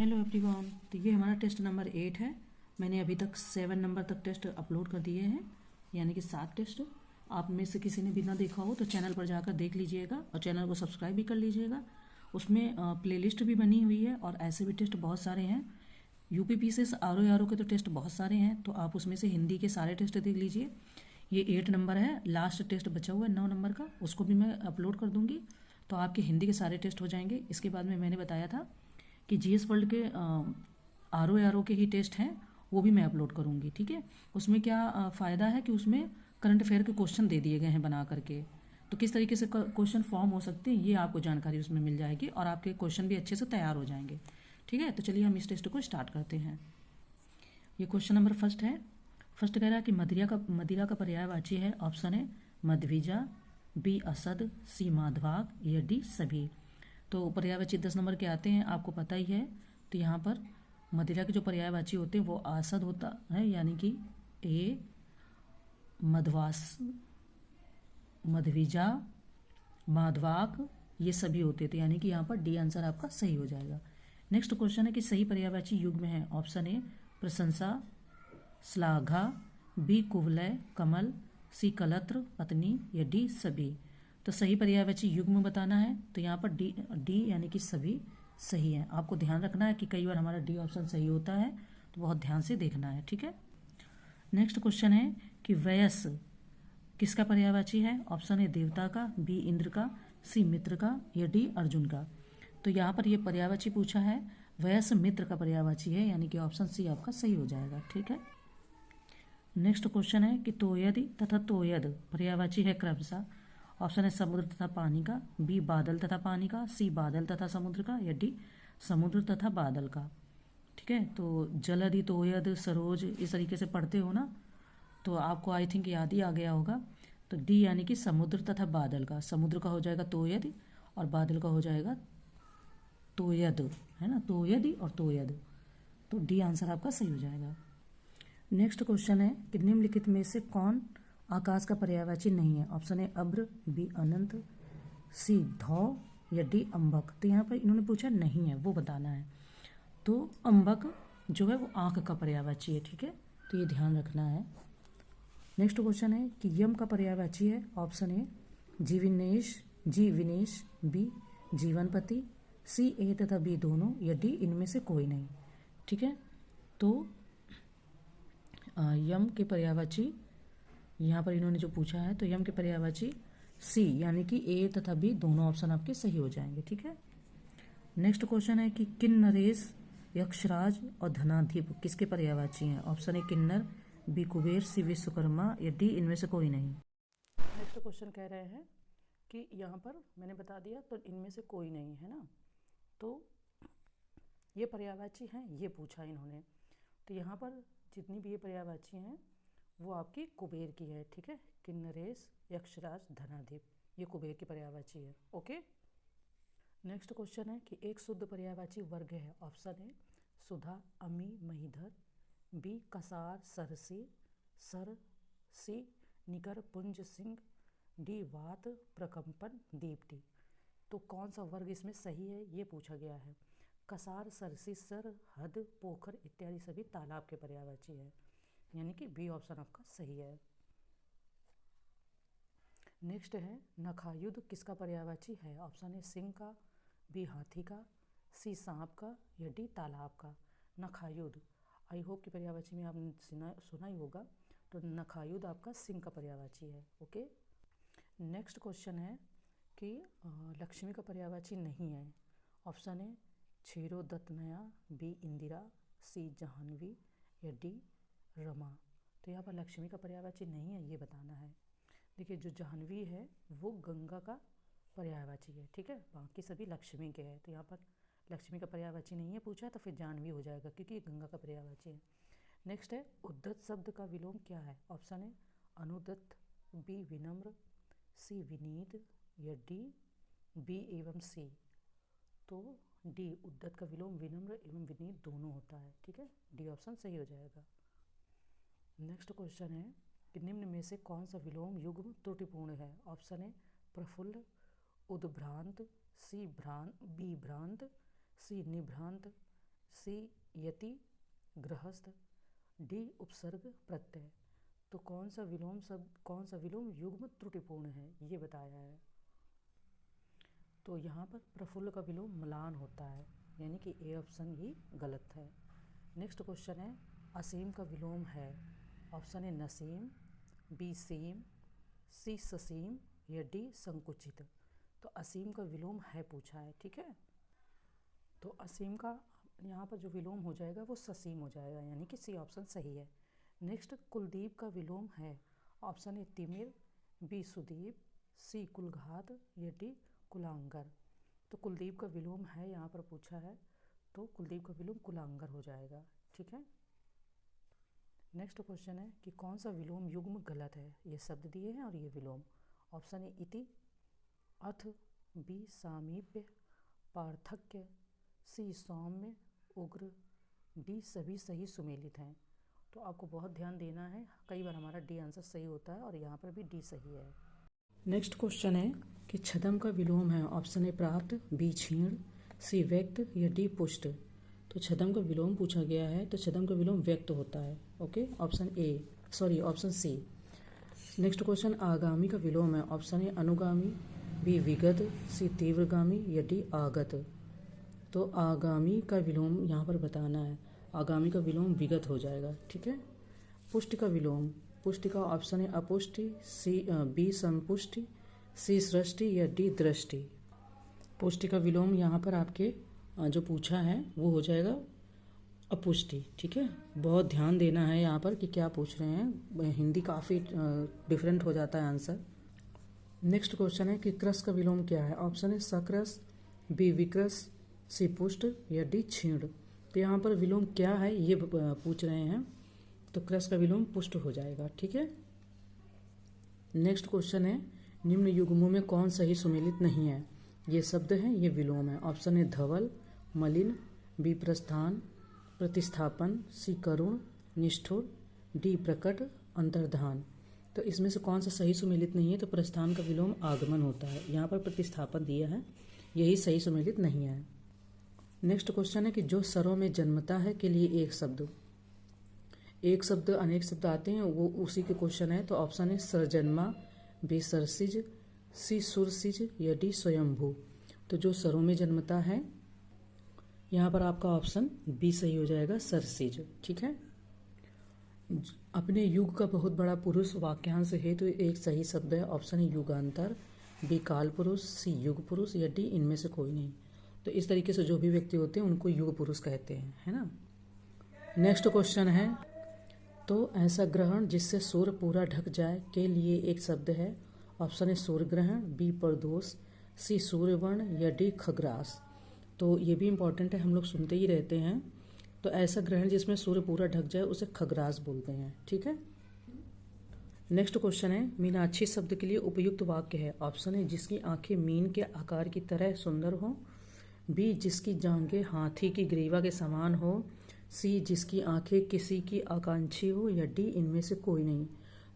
Hello everyone. तो ये हमारा टेस्ट नंबर 8 है। मैंने अभी तक 7 नंबर तक टेस्ट अपलोड कर दिए हैं, यानी कि 7 टेस्ट। आप में से किसी ने भी ना देखा हो तो चैनल पर जाकर देख लीजिएगा और चैनल को सब्सक्राइब भी कर लीजिएगा। उसमें प्लेलिस्ट भी बनी हुई है और ऐसे भी टेस्ट बहुत सारे हैं। यूपी से आर ओ के तो टेस्ट बहुत सारे हैं, तो आप उसमें से हिंदी के सारे टेस्ट देख लीजिए। ये 8 नंबर है, लास्ट टेस्ट बचा हुआ है 9 नंबर का, उसको भी मैं अपलोड कर दूंगी, तो आपके हिंदी के सारे टेस्ट हो जाएंगे। इसके बाद में मैंने बताया था कि जीएस वर्ल्ड के आर ओ के ही टेस्ट हैं, वो भी मैं अपलोड करूँगी। ठीक है, उसमें क्या फ़ायदा है कि उसमें करंट अफेयर के क्वेश्चन दे दिए गए हैं बना करके, तो किस तरीके से क्वेश्चन फॉर्म हो सकते हैं ये आपको जानकारी उसमें मिल जाएगी और आपके क्वेश्चन भी अच्छे से तैयार हो जाएंगे। ठीक है, तो चलिए हम इस टेस्ट को स्टार्ट करते हैं। ये क्वेश्चन नंबर फर्स्ट है। फर्स्ट कह रहा है कि मदिरा का पर्यायवाची है। ऑप्शन है मधविजा, बी असद, सी माधवाक या डी सभी। तो पर्यायवाची 10 नंबर के आते हैं, आपको पता ही है। तो यहाँ पर मदिरा के जो पर्यायवाची होते हैं वो आसद होता है, यानी कि ए मधवास, मधविजा, माधवाक ये सभी होते थे, यानी कि यहाँ पर डी आंसर आपका सही हो जाएगा। नेक्स्ट क्वेश्चन है कि सही पर्यायवाची युग्म है। ऑप्शन ए प्रशंसा, श्लाघा, बी कुवलय कमल, सी कलत्र पत्नी या डी सभी। तो सही पर्यायवाची युग्म बताना है, तो यहाँ पर डी यानी कि सभी सही है। आपको ध्यान रखना है कि कई बार हमारा डी ऑप्शन सही होता है, तो बहुत ध्यान से देखना है। ठीक है, नेक्स्ट क्वेश्चन है कि वयस किसका पर्यायवाची है। ऑप्शन है देवता का, बी इंद्र का, सी मित्र का या डी अर्जुन का। तो यहाँ पर ये पर्यायवाची पूछा है, वयस मित्र का पर्यायवाची है, यानी कि ऑप्शन सी आपका सही हो जाएगा। ठीक है, नेक्स्ट क्वेश्चन है कि तोयदि तथा तोयद पर्यायवाची है क्रमशः। ऑप्शन है समुद्र तथा पानी का, बी बादल तथा पानी का, सी बादल तथा समुद्र का या डी समुद्र तथा बादल का। ठीक है, तो जलधि, तोयद, सरोज इस तरीके से पढ़ते हो ना, तो आपको आई थिंक याद ही आ गया होगा। तो डी यानी कि समुद्र तथा बादल का। समुद्र का हो जाएगा तोयद और बादल का हो जाएगा तोयद, है ना, तोयदि और तोयद। तो डी आंसर आपका सही हो जाएगा। नेक्स्ट क्वेश्चन है कि निम्नलिखित में से कौन आकाश का पर्यायवाची नहीं है। ऑप्शन है अब्र, बी अनंत, सी धौ या डी अम्बक। तो यहाँ पर इन्होंने पूछा नहीं है, वो बताना है। तो अम्बक जो है वो आँख का पर्यायवाची है। ठीक है, तो ये ध्यान रखना है। नेक्स्ट क्वेश्चन है कि यम का पर्यायवाची है। ऑप्शन है जीविनेश, जी विनेश, बी जीवनपति, सी ए तथा बी दोनों या डी इनमें से कोई नहीं। ठीक है, तो यम के पर्यायवाची यहाँ पर इन्होंने जो पूछा है, तो यम के पर्यायवाची सी यानी कि ए तथा बी दोनों ऑप्शन आपके सही हो जाएंगे। ठीक है, नेक्स्ट क्वेश्चन है कि किन्नरेश, यक्षराज और धनाधिप किसके पर्यायवाची हैं। ऑप्शन है किन्नर, बी कुबेर, सी विश्वकर्मा या डी इनमें से कोई नहीं। नेक्स्ट क्वेश्चन कह रहे हैं कि यहाँ पर मैंने बता दिया तो इनमें से कोई नहीं है ना, तो ये पर्यायवाची हैं, ये पूछा इन्होंने। तो यहाँ पर जितनी भी ये पर्यायवाची हैं वो आपकी कुबेर की है। ठीक है, किन्नरेश, यक्षराज, धनाधिप ये कुबेर की पर्यायवाची है। ओके, नेक्स्ट क्वेश्चन है कि एक शुद्ध पर्यायवाची वर्ग है। ऑप्शन है सुधा, अमी, Mahidhar, B Kasar, Cersei, sir, सी निकर, पुंज, सिंह, डी वात, प्रकंपन, दीप्ति। तो कौन सा वर्ग इसमें सही है ये पूछा गया है। कसार, सरसी, सर, हद, पोखर इत्यादि सभी तालाब के पर्यायवाची है, यानी कि बी ऑप्शन आपका सही है। नेक्स्ट है नखायुध किसका पर्यायवाची है। ऑप्शन है सिंह का, बी हाथी का, सी सांप का या डी तालाब का। नखायुध आई होप की पर्यायवाची में आपने सुना ही होगा, तो नखायुध आपका सिंह का पर्यायवाची है। ओके, नेक्स्ट क्वेश्चन है कि लक्ष्मी का पर्यायवाची नहीं है। ऑप्शन है क्षीरोदत्तनया, बी इंदिरा, सी जाह्नवी या डी रमा। तो यहाँ पर लक्ष्मी का पर्यायवाची नहीं है, ये बताना है। देखिए जो जाह्नवी है वो गंगा का पर्यायवाची है। ठीक है, बाकी सभी लक्ष्मी के हैं, तो यहाँ पर लक्ष्मी का पर्यायवाची नहीं है पूछा, तो फिर जाह्नवी हो जाएगा क्योंकि ये गंगा का पर्यायवाची है। नेक्स्ट है उद्धत शब्द का विलोम क्या है। ऑप्शन है अनुदत्त, बी विनम्र, सी विनीत या डी बी एवं सी। तो डी उद्धत का विलोम विनम्र एवं विनीत दोनों होता है। ठीक है, डी ऑप्शन सही हो जाएगा। नेक्स्ट क्वेश्चन है कि निम्न में से कौन सा विलोम युग्म त्रुटिपूर्ण है। ऑप्शन है प्रफुल्ल, उद्भ्रांत, सी बी भ्रांत, सी निभ्रांत, सी यति गृहस्थ, डी उपसर्ग प्रत्यय। तो कौन सा विलोम युग्म त्रुटिपूर्ण है ये बताया है। तो यहाँ पर प्रफुल्ल का विलोम म्लान होता है, यानी कि ए ऑप्शन ही गलत है। नेक्स्ट क्वेश्चन है असीम का विलोम है। ऑप्शन है नसीम, बी सीम, सी ससीम या डी संकुचित। तो असीम का विलोम है पूछा है, ठीक है। तो असीम का यहाँ पर जो विलोम हो जाएगा वो ससीम हो जाएगा, यानी कि सी ऑप्शन सही है। नेक्स्ट कुलदीप का विलोम है। ऑप्शन ए तिमिर, बी सुदीप, सी कुलघात या डी कुलांगर। तो कुलदीप का विलोम है यहाँ पर पूछा है, तो कुलदीप का विलोम कुलांगर हो जाएगा, ठीक है। नेक्स्ट क्वेश्चन है कि कौन सा विलोम युग्म गलत है। ये शब्द दिए हैं और ये विलोम। ऑप्शन ए इति, अथ, बी सामीप्य, पार्थक्य, सी सौम्य, उग्र, डी सभी सही सुमेलित हैं। तो आपको बहुत ध्यान देना है, कई बार हमारा डी आंसर सही होता है और यहाँ पर भी डी सही है। नेक्स्ट क्वेश्चन है कि छद्म का विलोम है। ऑप्शन ए प्राप्त, बी क्षीण, सी व्यक्त या डी पुष्ट। तो छद्म का विलोम पूछा गया है, तो छद्म का विलोम व्यक्त होता है, okay. Option C. Next question आगामी का विलोम है। ऑप्शन ए अनुगामी, बी विगत, सी तीव्रगामी या डी आगत। तो आगामी का विलोम यहाँ पर बताना है। आगामी का विलोम विगत हो जाएगा, ठीक है। पुष्टि का विलोम, पुष्टि का ऑप्शन है अपुष्टि, बी संपुष्टि, सी सृष्टि या डी दृष्टि। पुष्टि का विलोम यहाँ पर आपके जो पूछा है वो हो जाएगा अपुष्टि, ठीक है। बहुत ध्यान देना है यहाँ पर कि क्या पूछ रहे हैं, हिंदी काफ़ी डिफरेंट हो जाता है आंसर। नेक्स्ट क्वेश्चन है कि क्रस का विलोम क्या है। ऑप्शन है सक्रस, बी विक्रस, सी पुष्ट या डी क्षीण। तो यहाँ पर विलोम क्या है ये पूछ रहे हैं, तो क्रस का विलोम पुष्ट हो जाएगा, ठीक है। नेक्स्ट क्वेश्चन है निम्न युग्मों में कौन सही सुमेलित नहीं है। ये शब्द है, ये विलोम है। ऑप्शन है धवल, मलिन, बी प्रस्थान, प्रतिस्थापन, सी करुण, निष्ठुर, डी प्रकट, अंतर्धान। तो इसमें से कौन सा सही सुमेलित नहीं है। तो प्रस्थान का विलोम आगमन होता है, यहाँ पर प्रतिस्थापन दिया है, यही सही सुमेलित नहीं है। नेक्स्ट क्वेश्चन है कि जो स्वरों में जन्मता है के लिए एक शब्द अनेक शब्द आते हैं, वो उसी के क्वेश्चन है। तो ऑप्शन है सरजन्मा, बी सरसिज, सी सुरसिज या डी स्वयंभू। तो जो स्वरों में जन्मता है यहाँ पर आपका ऑप्शन बी सही हो जाएगा, सरसिज, ठीक है। अपने युग का बहुत बड़ा पुरुष वाक्यांश है, तो एक सही शब्द है। ऑप्शन है युगांतर, बी काल पुरुष, सी युग पुरुष या डी इनमें से कोई नहीं। तो इस तरीके से जो भी व्यक्ति होते हैं उनको युग पुरुष कहते हैं, है ना। नेक्स्ट क्वेश्चन है तो ऐसा ग्रहण जिससे सूर्य पूरा ढक जाए के लिए एक शब्द है। ऑप्शन है सूर्य ग्रहण, बी प्रदोष, सी सूर्यवर्ण या डी खग्रास। तो ये भी इम्पॉर्टेंट है, हम लोग सुनते ही रहते हैं। तो ऐसा ग्रहण जिसमें सूर्य पूरा ढक जाए उसे खग्रास बोलते हैं, ठीक है। नेक्स्ट क्वेश्चन है मीनाक्षी शब्द के लिए उपयुक्त वाक्य है। ऑप्शन है जिसकी आंखें मीन के आकार की तरह सुंदर हो, बी जिसकी जांघें हाथी की ग्रीवा के समान हो, सी जिसकी आंखें किसी की आकांक्षी हो या डी इनमें से कोई नहीं।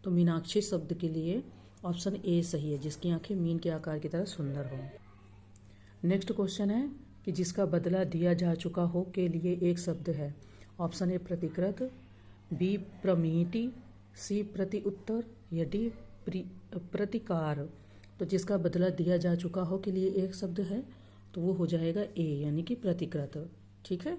तो मीनाक्षी शब्द के लिए ऑप्शन ए सही है, जिसकी आंखें मीन के आकार की तरह सुंदर हो। नेक्स्ट क्वेश्चन है कि जिसका बदला दिया जा चुका हो के लिए एक शब्द है। ऑप्शन ए प्रतिकृत, बी प्रमिति, सी प्रति उत्तर या डी प्रतिकार। तो जिसका बदला दिया जा चुका हो के लिए एक शब्द है, तो वो हो जाएगा ए, यानी कि प्रतिकृत, ठीक है।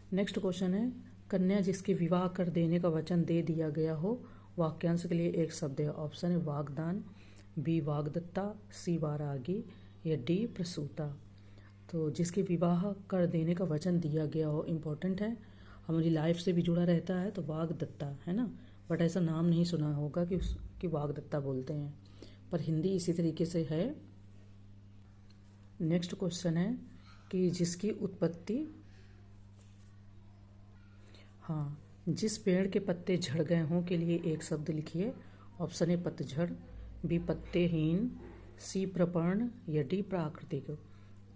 नेक्स्ट क्वेश्चन है कन्या जिसके विवाह कर देने का वचन दे दिया गया हो, वाक्यांश के लिए एक शब्द है। ऑप्शन है वागदान, बी वागदत्ता, सी वारागी या डी प्रसूता। तो जिसके विवाह कर देने का वचन दिया गया हो, इम्पोर्टेंट है, हमारी लाइफ से भी जुड़ा रहता है, तो वागदत्ता है ना। बट ऐसा नाम नहीं सुना होगा कि उसकी वागदत्ता बोलते हैं, पर हिंदी इसी तरीके से है। नेक्स्ट क्वेश्चन है कि जिसकी उत्पत्ति, हाँ, जिस पेड़ के पत्ते झड़ गए हों के लिए एक शब्द लिखिए। ऑप्शन है पतझड़, बी पत्तेहीन, सी प्रपर्ण या डी प्राकृतिक।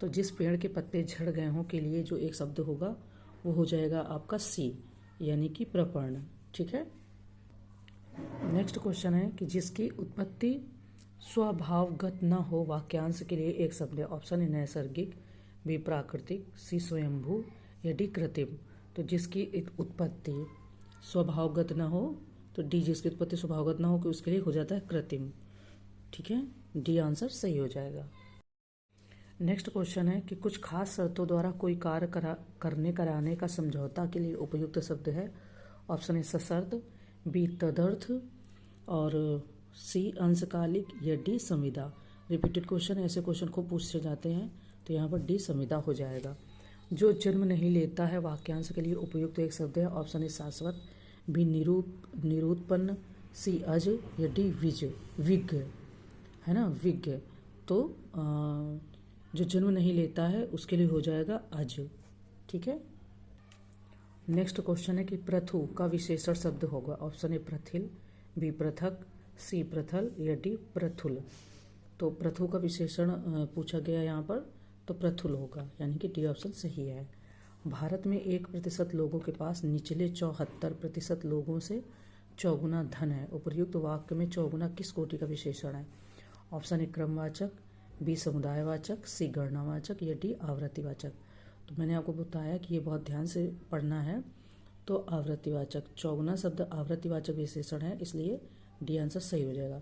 तो जिस पेड़ के पत्ते झड़ गए हों के लिए जो एक शब्द होगा वो हो जाएगा आपका सी, यानी कि प्रपर्ण, ठीक है। नेक्स्ट क्वेश्चन है कि जिसकी उत्पत्ति स्वभावगत न हो, वाक्यांश के लिए एक शब्द है। ऑप्शन है नैसर्गिक, बी प्राकृतिक, सी स्वयंभू या डी कृत्रिम। तो जिसकी उत्पत्ति स्वभावगत ना हो, तो डी जिसकी उत्पत्ति स्वभावगत ना हो कि उसके लिए हो जाता है कृत्रिम। ठीक है, डी आंसर सही हो जाएगा। नेक्स्ट क्वेश्चन है कि कुछ खास शर्तों द्वारा कोई कार्य करने कराने का समझौता के लिए उपयुक्त शब्द है। ऑप्शन ए सशर्त, बी तदर्थ, और सी अंशकालिक, या डी संविदा। रिपीटेड क्वेश्चन, ऐसे क्वेश्चन खूब पूछे जाते हैं, तो यहाँ पर डी संविदा हो जाएगा। जो जन्म नहीं लेता है वाक्यांश के लिए उपयुक्त एक शब्द है। ऑप्शन ए शाश्वत, बी निरूपन्न, सी अज, या डी विज्ञ, है ना, विज्ञ। तो जो जन्म नहीं लेता है उसके लिए हो जाएगा अज। ठीक है। नेक्स्ट क्वेश्चन है कि प्रथु का विशेषण शब्द होगा। ऑप्शन ए प्रथिल, बी पृथक, सी प्रथल, या डी प्रथुल। तो प्रथु का विशेषण पूछा गया यहाँ पर, तो प्रथुल होगा, यानी कि डी ऑप्शन सही है। भारत में 1% लोगों के पास निचले 74% लोगों से चौगुना धन है। उपर्युक्त वाक्य में चौगुना किस कोटि का विशेषण है। ऑप्शन ए क्रमवाचक, बी समुदायवाचक, सी गणनावाचक, या डी आवृत्तिवाचक। तो मैंने आपको बताया कि ये बहुत ध्यान से पढ़ना है। तो आवृत्तिवाचक, चौगुना शब्द आवृत्तिवाचक विशेषण है, इसलिए डी आंसर सही हो जाएगा।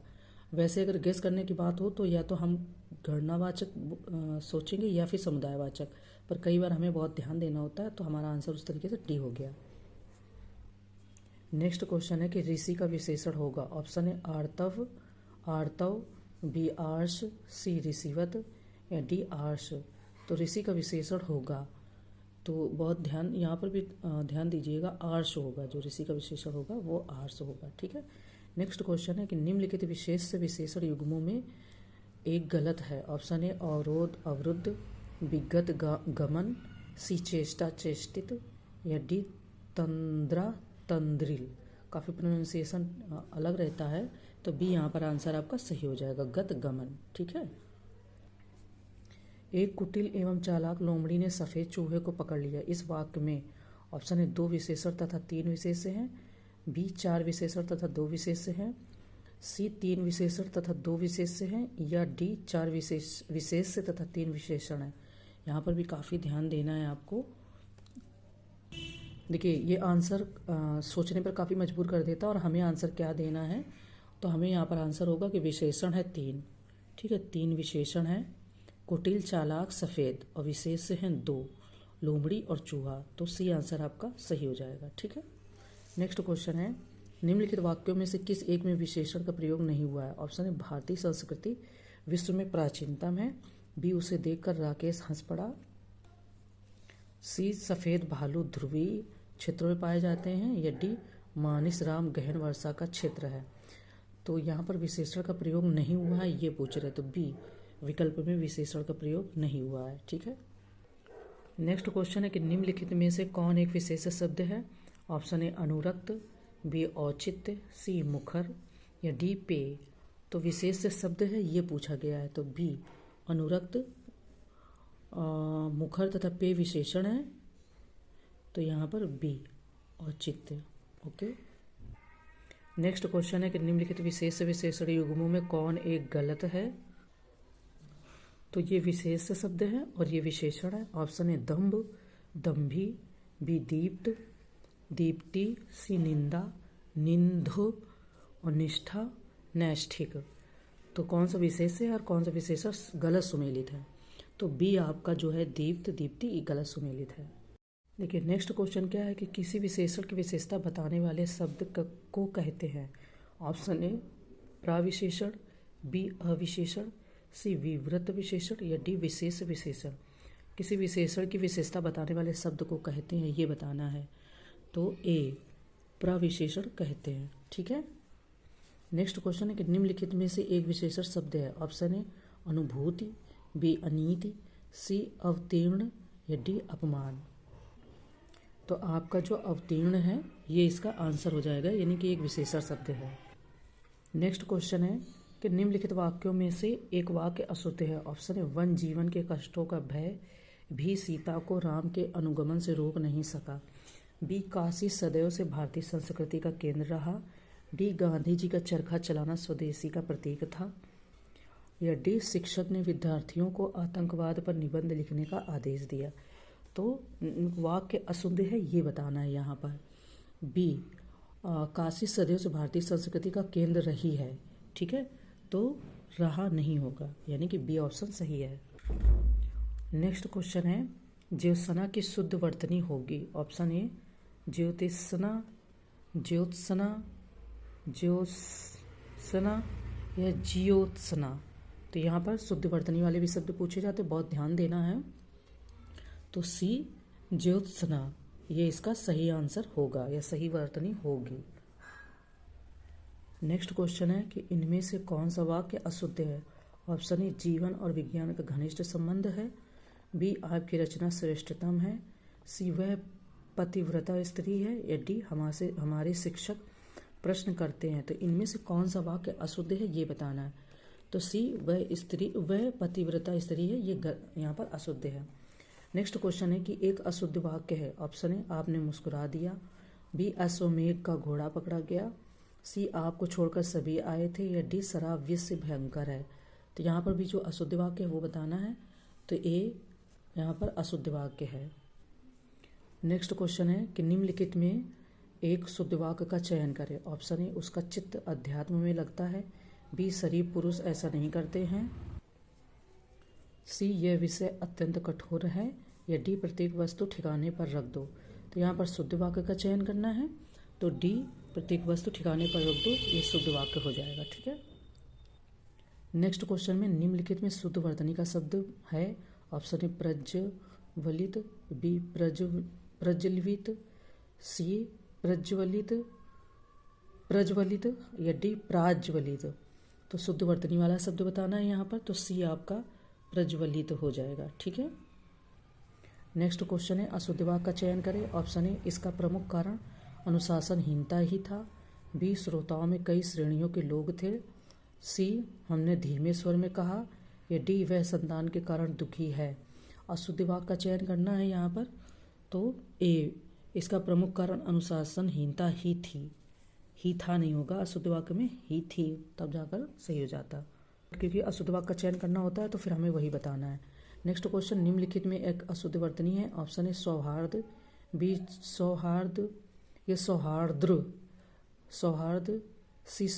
वैसे अगर गेस करने की बात हो तो या तो हम गणनावाचक सोचेंगे या फिर समुदायवाचक, पर कई बार हमें बहुत ध्यान देना होता है, तो हमारा आंसर उस तरीके से डी हो गया। नेक्स्ट क्वेश्चन है कि ऋषि का विशेषण होगा। ऑप्शन है आर्तव, बी आर्ष, सी ऋषिवत, या डी आर्ष। तो ऋषि का विशेषण होगा, तो बहुत ध्यान यहाँ पर भी ध्यान दीजिएगा, आर्ष होगा। जो ऋषि का विशेषण होगा वो आर्ष होगा। ठीक है। नेक्स्ट क्वेश्चन है कि निम्नलिखित विशेष से विशेषण युग्मों में एक गलत है। ऑप्शन है अवरोध अवरुद्ध, बी गत गमन, सी चेष्टा चेष्टित, या डी तंद्रा तंद्रिल। काफ़ी प्रोनाउंसिएशन अलग रहता है, तो बी यहाँ पर आंसर आपका सही हो जाएगा, गत गमन। ठीक है। एक कुटिल एवं चालाक लोमड़ी ने सफ़ेद चूहे को पकड़ लिया। इस वाक्य में ऑप्शन है 2 विशेषण तथा 3 विशेष्य हैं, बी 4 विशेषण तथा 2 विशेष्य हैं, सी 3 विशेषण तथा 2 विशेष्य हैं, या डी 4 विशेष्य तथा 3 विशेषण हैं। यहाँ पर भी काफ़ी ध्यान देना है आपको। देखिए, ये आंसर सोचने पर काफ़ी मजबूर कर देता है, और हमें आंसर क्या देना है, तो हमें यहाँ पर आंसर होगा कि विशेषण है 3। ठीक है, 3 विशेषण हैं, कुटिल, चालाक, सफ़ेद, और विशेष्य हैं 2, लोमड़ी और चूहा। तो सी आंसर आपका सही हो जाएगा। ठीक है। नेक्स्ट क्वेश्चन है, निम्नलिखित वाक्यों में से किस एक में विशेषण का प्रयोग नहीं हुआ है। ऑप्शन है भारतीय संस्कृति विश्व में प्राचीनतम है, बी उसे देखकर राकेश हंस पड़ा, सी सफ़ेद भालू ध्रुवीय क्षेत्रों में पाए जाते हैं, या डी मानिसराम गहन वर्षा का क्षेत्र है। तो यहाँ पर विशेषण का प्रयोग नहीं हुआ है, ये पूछ रहे, तो बी विकल्प में विशेषण का प्रयोग नहीं हुआ है। ठीक है। नेक्स्ट क्वेश्चन है कि निम्नलिखित में से कौन एक विशेष शब्द है। ऑप्शन है अनुरक्त, बी औचित्य, सी मुखर, या डी पेय। तो विशेष शब्द है ये पूछा गया है, तो बी अनुरक्त, मुखर तथा पेय विशेषण है, तो यहाँ पर बी औचित्य। ओके। नेक्स्ट क्वेश्चन है कि निम्नलिखित विशेष विशेषण युग्मों में कौन एक गलत है। तो ये विशेष शब्द है और ये विशेषण है। ऑप्शन है दम्भ, दम्भी, बी दीप्त, दीप्ति, सी निंदा, निंदो, और निष्ठा, नैष्ठिक। तो कौन सा विशेष है और कौन सा विशेषण गलत सुमेलित है, तो बी आपका जो है दीप्त, दीप्ति, ये गलत सुमेलित है। देखिए, नेक्स्ट क्वेश्चन क्या है कि किसी विशेषण की विशेषता बताने वाले शब्द को कहते हैं। ऑप्शन ए प्राविशेषण, बी अविशेषण, सी विवृत विशेषण, या डी विशेष विशेषण। किसी विशेषण की विशेषता बताने वाले शब्द को कहते हैं, ये बताना है, तो ए प्रविशेषण कहते हैं। ठीक है। नेक्स्ट क्वेश्चन है कि निम्नलिखित में से एक विशेषण शब्द है। ऑप्शन है अनुभूति, बी अनीति, सी अवतीर्ण, या डी अपमान। तो आपका जो अवतीर्ण है ये इसका आंसर हो जाएगा, यानी कि एक विशेषण शब्द है। नेक्स्ट क्वेश्चन है कि निम्नलिखित वाक्यों में से एक वाक्य अशुद्ध है। ऑप्शन है वन जीवन के कष्टों का भय भी सीता को राम के अनुगमन से रोक नहीं सका, बी काशी सदैव से भारतीय संस्कृति का केंद्र रहा, डी गांधी जी का चरखा चलाना स्वदेशी का प्रतीक था, या डी शिक्षक ने विद्यार्थियों को आतंकवाद पर निबंध लिखने का आदेश दिया। तो वाक्य अशुद्ध है ये बताना है यहाँ पर। बी, काशी सदैव से भारतीय संस्कृति का केंद्र रही है, ठीक है, तो रहा नहीं होगा, यानी कि बी ऑप्शन सही है। नेक्स्ट क्वेश्चन है, ज्योत्सना की शुद्ध वर्तनी होगी। ऑप्शन ए ज्योतिषना, ज्योत्सना, ज्योत्सना या ज्योत्सना। तो यहाँ पर शुद्ध वर्तनी वाले भी शब्द पूछे जाते, बहुत ध्यान देना है। तो सी ज्योत्सना ये इसका सही आंसर होगा या सही वर्तनी होगी। नेक्स्ट क्वेश्चन है कि इनमें से कौन सा वाक्य अशुद्ध है। ऑप्शन ए जीवन और विज्ञान का घनिष्ठ संबंध है, बी आपकी रचना श्रेष्ठतम है, सी वह पतिव्रता स्त्री है, या डी हमारे शिक्षक प्रश्न करते हैं। तो इनमें से कौन सा वाक्य अशुद्ध है ये बताना है। तो सी वह पतिव्रता स्त्री है, ये यहाँ पर अशुद्ध है। नेक्स्ट क्वेश्चन है कि एक अशुद्ध वाक्य है। ऑप्शन ए आपने मुस्कुरा दिया, बी अश्वमेघ का घोड़ा पकड़ा गया, सी आपको छोड़कर सभी आए थे, या डी शराब विष से भयंकर है। तो यहाँ पर भी जो अशुद्ध वाक्य है वो बताना है। तो ए यहाँ पर अशुद्ध वाक्य है। नेक्स्ट क्वेश्चन है कि निम्नलिखित में एक शुद्ध वाक्य का चयन करें। ऑप्शन ए उसका चित्त अध्यात्म में लगता है, बी शरीफ पुरुष ऐसा नहीं करते हैं, सी यह विषय अत्यंत कठोर है, या डी प्रत्येक वस्तु ठिकाने पर रख दो। तो यहाँ पर शुद्ध वाक्य का चयन करना है, तो डी प्रत्येक वस्तु ठिकाने पर रख दो, ये शुद्ध वाक्य हो जाएगा, ठीक है। नेक्स्ट क्वेश्चन में निम्नलिखित में शुद्ध वर्तनी का शब्द है। ऑप्शन ए प्रज्वलित, बी प्रज्वलित, सी प्रज्वलित, या डी प्राज्वलित। तो शुद्ध वर्तनी वाला शब्द बताना है यहाँ पर, तो सी आपका प्रज्वलित हो जाएगा, ठीक है। नेक्स्ट क्वेश्चन है अशुद्ध वाक्य का चयन करें। ऑप्शन ए इसका प्रमुख कारण अनुशासनहीनता ही था, बी श्रोताओं में कई श्रेणियों के लोग थे, सी हमने धीमे स्वर में कहा, या डी वह संतान के कारण दुखी है। अशुद्ध वाक्य का चयन करना है यहाँ पर, तो ए इसका प्रमुख कारण अनुशासनहीनता ही थी, ही था नहीं होगा, अशुद्ध वाक्य में ही थी तब जाकर सही हो जाता, क्योंकि अशुद्ध वाक्य का चयन करना होता है तो फिर हमें वही बताना है। नेक्स्ट क्वेश्चन, निम्नलिखित में एक अशुद्ध वर्तनी है। ऑप्शन ए सौहार्द, बी सौहार्द या सौहार्द, सी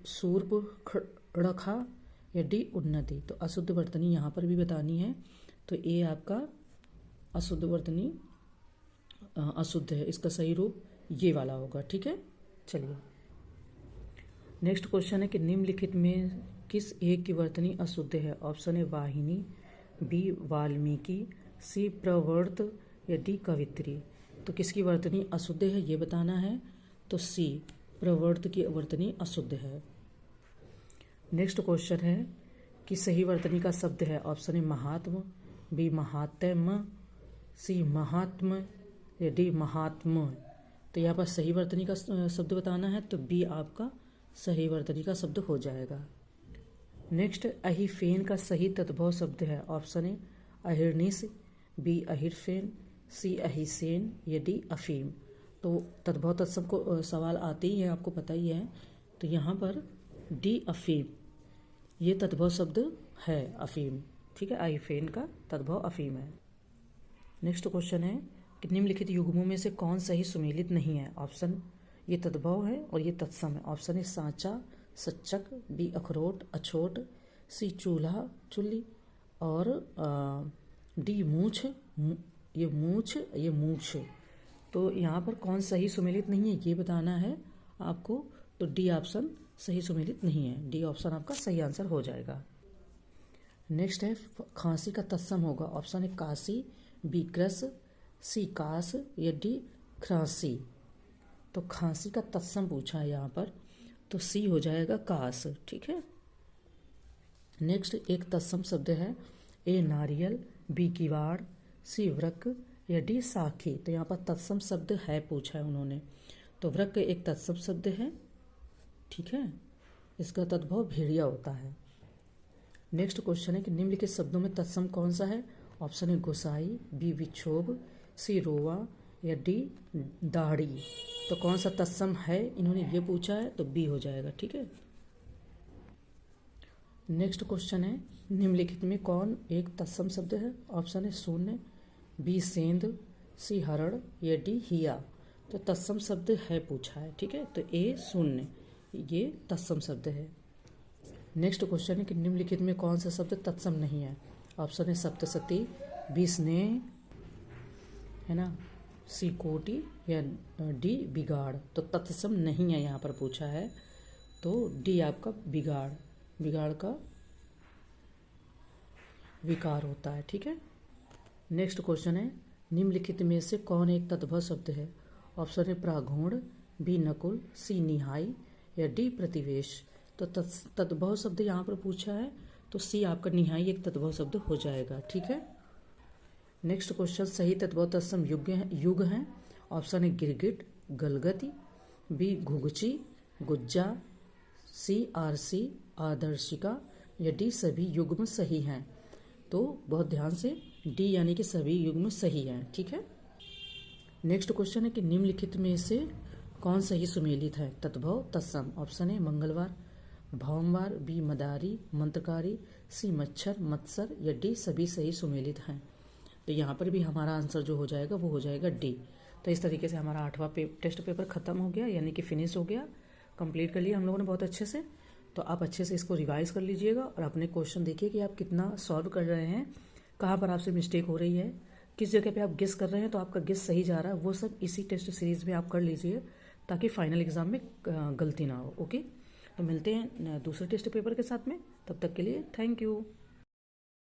सूर्पणखा, या डी उन्नति। तो अशुद्ध वर्तनी यहाँ पर भी बतानी है, तो ए आपका अशुद्ध वर्तनी अशुद्ध है, इसका सही रूप ये वाला होगा, ठीक है। चलिए नेक्स्ट क्वेश्चन है कि निम्नलिखित में किस एक की वर्तनी अशुद्ध है। ऑप्शन ए वाहिनी, बी वाल्मीकि, सी प्रवर्त, या डी कवित्री। तो किसकी वर्तनी अशुद्ध है ये बताना है, तो सी प्रवर्त की वर्तनी अशुद्ध है। नेक्स्ट क्वेश्चन है कि सही वर्तनी का शब्द है। ऑप्शन ए महात्म, बी महात्म, सी महात्म, या डी महात्म। तो यहाँ पर सही वर्तनी का शब्द बताना है, तो बी आपका सही वर्तनी का शब्द हो जाएगा। नेक्स्ट अहिफेन का सही तद्भव शब्द है। ऑप्शन ए अहिर्निश, बी अहिरफेन, सी अहिसेन, या डी अफीम। तो तद्भव तत्सम को सवाल आते ही है, आपको पता ही है, तो यहाँ पर डी अफीम ये तद्भव शब्द है, अफीम, ठीक है। अहिफेन का तद्भव अफीम है। नेक्स्ट क्वेश्चन है कि निम्नलिखित युग्मों में से कौन सही सुमेलित नहीं है। ऑप्शन ये तद्भव है और ये तत्सम है। ऑप्शन ए सांचा, सच्चक, बी अखरोट, अछोट, सी चूल्हा, चुल्ली, और डी मूछ, ये मूछ। तो यहाँ पर कौन सही सुमेलित नहीं है ये बताना है आपको, तो डी ऑप्शन सही सुमेलित नहीं है, डी ऑप्शन आपका सही आंसर हो जाएगा। नेक्स्ट है खांसी का तत्सम होगा। ऑप्शन ए काशी, बी क्रस, सी कास, या डी खांसी। तो खांसी का तत्सम पूछा है यहाँ पर, तो सी हो जाएगा कास, ठीक है। नेक्स्ट एक तत्सम शब्द है, ए नारियल, बी किवाड़, सी वृक्क, या डी साखी। तो यहाँ पर तत्सम शब्द है पूछा है उन्होंने, तो वृक्क एक तत्सम शब्द है, ठीक है, इसका तद्भव भेड़िया होता है। नेक्स्ट क्वेश्चन है कि निम्नलिखित शब्दों में तत्सम कौन सा है। ऑप्शन ए गोसाई, बी विक्षोभ, सी रोवा, या डी दाढ़ी। तो कौन सा तत्सम है इन्होंने ये पूछा है, तो बी हो जाएगा, ठीक है। नेक्स्ट क्वेश्चन है निम्नलिखित में कौन एक तत्सम शब्द है। ऑप्शन ए शून्य, बी सेंध, सी हरण या डी हिया। तो तत्सम शब्द है पूछा है, ठीक है। तो ए शून्य, ये तत्सम शब्द है। नेक्स्ट क्वेश्चन है कि निम्नलिखित में कौन सा शब्द तत्सम नहीं है। ऑप्शन है सप्तसती, बी स्नेह, है ना, सी कोटि या डी बिगाड़। तो तत्सम नहीं है यहाँ पर पूछा है, तो डी आपका बिगाड़, बिगाड़ का विकार होता है, ठीक है। नेक्स्ट क्वेश्चन है निम्नलिखित में से कौन एक तद्भव शब्द है। ऑप्शन है प्रागूढ़, बी नकुल, सी निहाई या डी प्रतिवेश। तो तद्भव शब्द यहाँ पर पूछा है, तो सी आपका निहाई एक तद्भव शब्द हो जाएगा, ठीक है। नेक्स्ट क्वेश्चन सही तद्भव तत्सम युग है। ऑप्शन है गिरगिट, गलगति, बी घुघची, गुज्जा, सी आरसी, आदर्शिका या डी सभी युग्म सही हैं। तो बहुत ध्यान से, डी यानी कि सभी युग्म सही हैं, ठीक है। नेक्स्ट क्वेश्चन है कि निम्नलिखित में से कौन सही सुमेलित है तद्भव तत्सम। ऑप्शन है मंगलवार, भौमवार, बी मदारी, मंत्रकारी, सी मच्छर, मत्सर या डी सभी सही सुमेलित हैं। तो यहाँ पर भी हमारा आंसर जो हो जाएगा वो हो जाएगा डी। तो इस तरीके से हमारा 8वां टेस्ट पेपर खत्म हो गया, यानी कि फिनिश हो गया, कंप्लीट कर लिया हम लोगों ने बहुत अच्छे से। तो आप अच्छे से इसको रिवाइज कर लीजिएगा और अपने क्वेश्चन देखिए कि आप कितना सॉल्व कर रहे हैं, कहाँ पर आपसे मिस्टेक हो रही है, किस जगह पे आप गेस कर रहे हैं तो आपका गेस सही जा रहा है, वो सब इसी टेस्ट सीरीज में आप कर लीजिए ताकि फाइनल एग्जाम में गलती ना हो। ओके, तो मिलते हैं दूसरे टेस्ट पेपर के साथ में, तब तक के लिए थैंक यू।